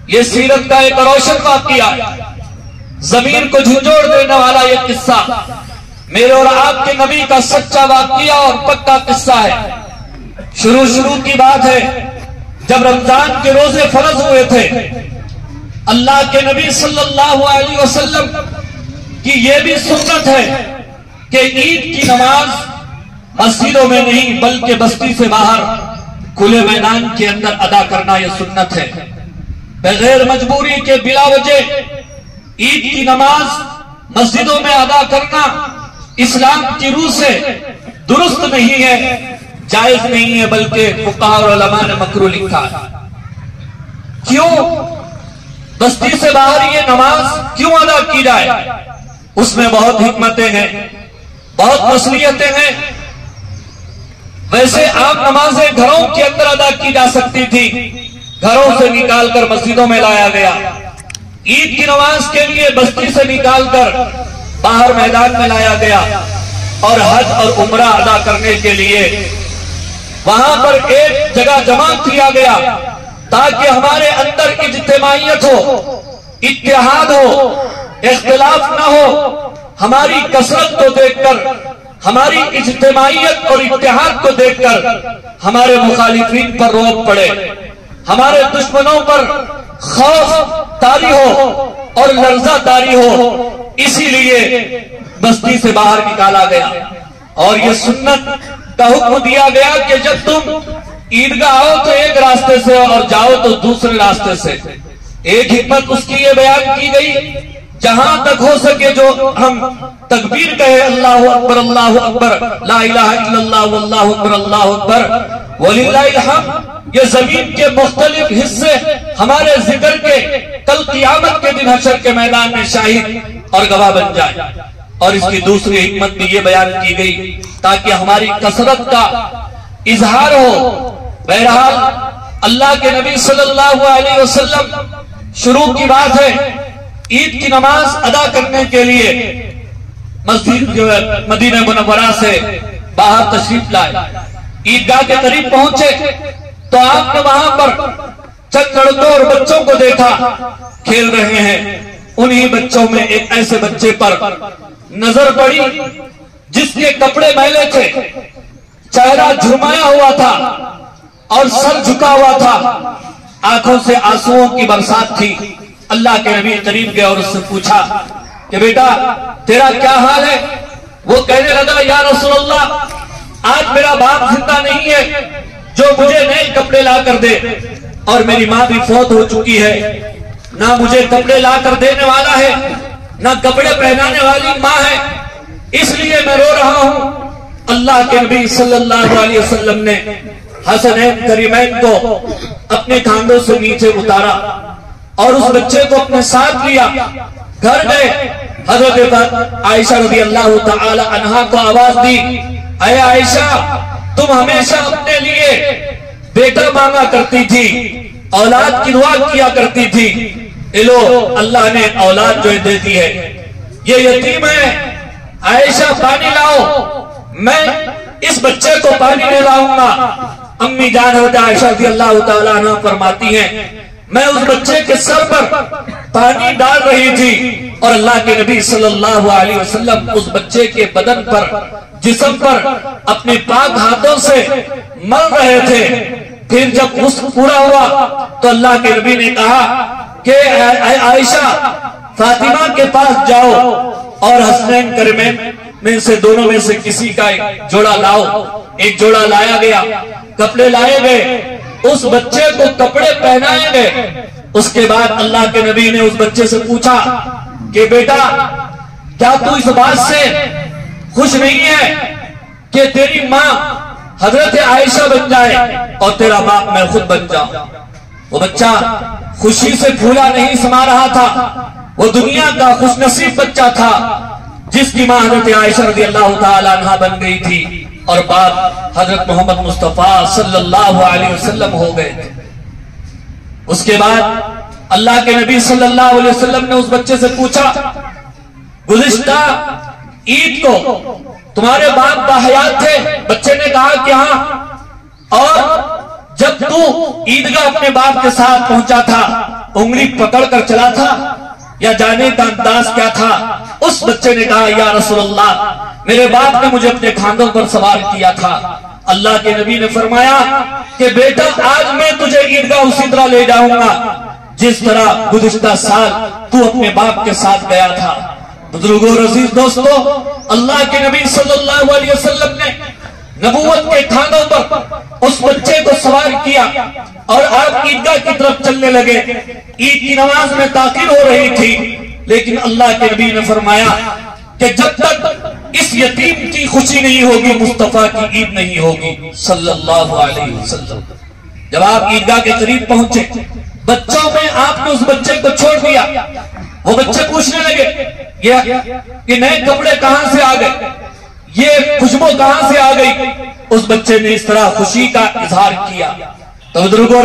یہ سیرت کا ایک روشن واقعہ، زمین کو جھنجھوڑ دینے والا یہ قصہ میرے اور آپ کے نبی کا سچا واقعہ اور پکا قصہ ہے۔ شروع کی بات ہے، جب رمضان کے روزے فرض ہوئے تھے، اللہ کے نبی صلی اللہ علیہ وسلم کی یہ بھی سنت ہے کہ عید کی نماز مسجدوں میں نہیں بلکہ بستی سے باہر کھلے میدان کے اندر ادا کرنا یہ سنت ہے۔ بغیر مجبوری کے بلا وجہ عید کی نماز مسجدوں میں ادا کرنا اسلام کی روح سے درست نہیں ہے، جائز نہیں ہے، بلکہ فقہاء اور علماء نے مکروہ لکھا ہے۔ کیوں بستی سے باہر یہ نماز کیوں ادا کی جائے؟ اس میں بہت حکمتیں ہیں، بہت مصلحتیں ہیں۔ ویسے عام نمازیں گھروں کے اندر ادا کی جا سکتی تھی، گھروں سے نکال کر مسجدوں میں لایا گیا۔ عید کی نماز کے لیے بستی سے نکال کر باہر میدان میں لایا گیا، اور حج اور عمرہ ادا کرنے کے لیے وہاں پر ایک جگہ جمع کیا گیا تاکہ ہمارے اندر اجتماعیت ہو، اتحاد ہو، اختلاف نہ ہو۔ ہماری کثرت کو دیکھ کر، ہماری اجتماعیت اور اتحاد کو دیکھ کر ہمارے مخالفین پر روب پڑے، ہمارے دشمنوں پر خوف طاری ہو اور لرزہ طاری ہو، اسی لیے بستی سے باہر نکالا گیا۔ اور یہ سنت کا حکم دیا گیا کہ جب تم عیدگاہ آؤ تو ایک راستے سے اور جاؤ تو دوسرے راستے سے۔ ایک حکمت اس کی یہ بیان کی گئی، جہاں تک ہو سکے جو ہم تکبیر کہے، اللہ اکبر اللہ اکبر لا الہ الا اللہ واللہ اکبر اللہ اکبر وللہ الحمد، یہ زمین کے مختلف حصے ہمارے ذکر کے کل قیامت کے دن حشر کے میدان میں شاہد اور گواہ بن جائے۔ اور اس کی دوسری حکمت بھی یہ بیان کی گئی تاکہ ہماری کثرت کا اظہار ہو۔ بہرحال اللہ کے نبی صلی اللہ علیہ وسلم شروع کی بات ہے، عید کی نماز ادا کرنے کے لیے مسجد جو ہے مدینہ منورہ سے باہر تشریف لائے۔ عیدگاہ کے قریب پہنچے تو آپ نے وہاں پر چند لڑکوں اور بچوں کو دیکھا کھیل رہے ہیں۔ انہی بچوں میں ایک ایسے بچے پر نظر پڑی جس کے کپڑے میلے تھے، چہرہ جھرمایا ہوا تھا اور سر جھکا ہوا تھا، آنکھوں سے آنسوؤں کی برسات تھی۔ اللہ کے نبی قریب گئے اور اس سے پوچھا کہ بیٹا تیرا کیا حال ہے؟ وہ کہنے لگا یا رسول اللہ، آج میرا باپ زندہ نہیں ہے جو مجھے نئے کپڑے لا کر دے، اور میری ماں بھی فوت ہو چکی ہے، نہ مجھے کپڑے لا کر دینے والا ہے نہ کپڑے پہنانے والی ماں ہے، اس لیے میں رو رہا ہوں۔ اللہ کے نبی صلی اللہ علیہ وسلم نے حسنین کریمین کو اپنے کاندھوں سے نیچے اتارا اور اس بچے کو اپنے ساتھ لیا، گھر گئے۔ حضرت عائشہ رضی اللہ تعالی عنہا کو آواز دی، اے عائشہ تم ہمیشہ اپنے لیے بیٹا مانگا کرتی تھی، اولاد کی دعا کیا کرتی تھی، لو اللہ نے اولاد جو دے دی ہے، یہ یتیم ہے، عائشہ پانی لاؤ، میں اس بچے کو پانی لے لاؤں گا۔ امی جان حضرت عائشہ رضی اللہ تعالیٰ عنہ فرماتی ہیں میں اس بچے کے سر پر پانی ڈال رہی تھی اور اللہ کے نبی صلی اللہ علیہ وسلم اس بچے کے بدن پر، جسم پر اپنے پاک ہاتھوں سے مل رہے تھے۔ پھر جب غسل پورا ہوا تو اللہ کے نبی نے کہا کہ اے عائشہ فاطمہ کے پاس جاؤ اور حسنین کریمین میں سے دونوں میں سے کسی کا ایک جوڑا لاؤ۔ ایک جوڑا لایا گیا، کپڑے لائے گئے، اس بچے کو کپڑے پہنائے گئے۔ اس کے بعد اللہ کے نبی نے اس بچے سے پوچھا کہ بیٹا کیا تو اس بات سے خوش نہیں ہے کہ تیری ماں حضرت عائشہ بن جائے اور تیرا باپ میں خود بن جاؤں؟ وہ بچہ خوشی سے پھولا نہیں سما رہا تھا، وہ دنیا کا خوش نصیب بچہ تھا جس کی ماں حضرت عائشہ رضی اللہ تعالیٰ عنہ بن گئی تھی اور باپ حضرت محمد مصطفیٰ صلی اللہ علیہ وسلم ہو گئے تھے۔ اس کے بعد اللہ کے نبی صلی اللہ علیہ وسلم نے اس بچے سے پوچھا گزشتہ عید کو تمہارے باپ باحیات تھے؟ بچے نے کہا کہ ہاں۔ اور جب تو عیدگاہ اپنے باپ کے ساتھ پہنچا تھا انگلی پکڑ کر چلا تھا یا جانے کا انداز کیا تھا؟ اس بچے نے کہا یا رسول اللہ میرے باپ نے مجھے اپنے کھانگوں پر سوار کیا تھا۔ اللہ کے نبی نے فرمایا کہ بیٹا آج میں تجھے عیدگاہ اسی طرح لے جاؤں گا جس طرح گزشتہ سال تو اپنے باپ کے ساتھ گیا تھا۔ بزرگوں اور عزیز دوستو، اللہ کے نبی صلی اللہ علیہ وسلم نے نبوت کے کھانگوں پر اس بچے کو سوار کیا اور آپ عیدگاہ کی طرف چلنے لگے۔ عید کی نماز میں تاخیر ہو رہی تھی، لیکن اللہ کے نبی نے فرمایا کہ جب تک اس یتیم کی خوشی نہیں ہوگی مصطفیٰ کی عید نہیں ہوگی صلی اللہ علیہ وسلم۔ جب آپ عیدگاہ کے قریب پہنچے، بچوں میں آپ نے اس بچے کو چھوڑ دیا۔ وہ بچے پوچھنے لگے کہ نئے کپڑے کہاں سے آ گئے، یہ خوشبو کہاں سے آ گئی؟ اس بچے نے اس طرح خوشی کا اظہار کیا۔ تو بزرگوں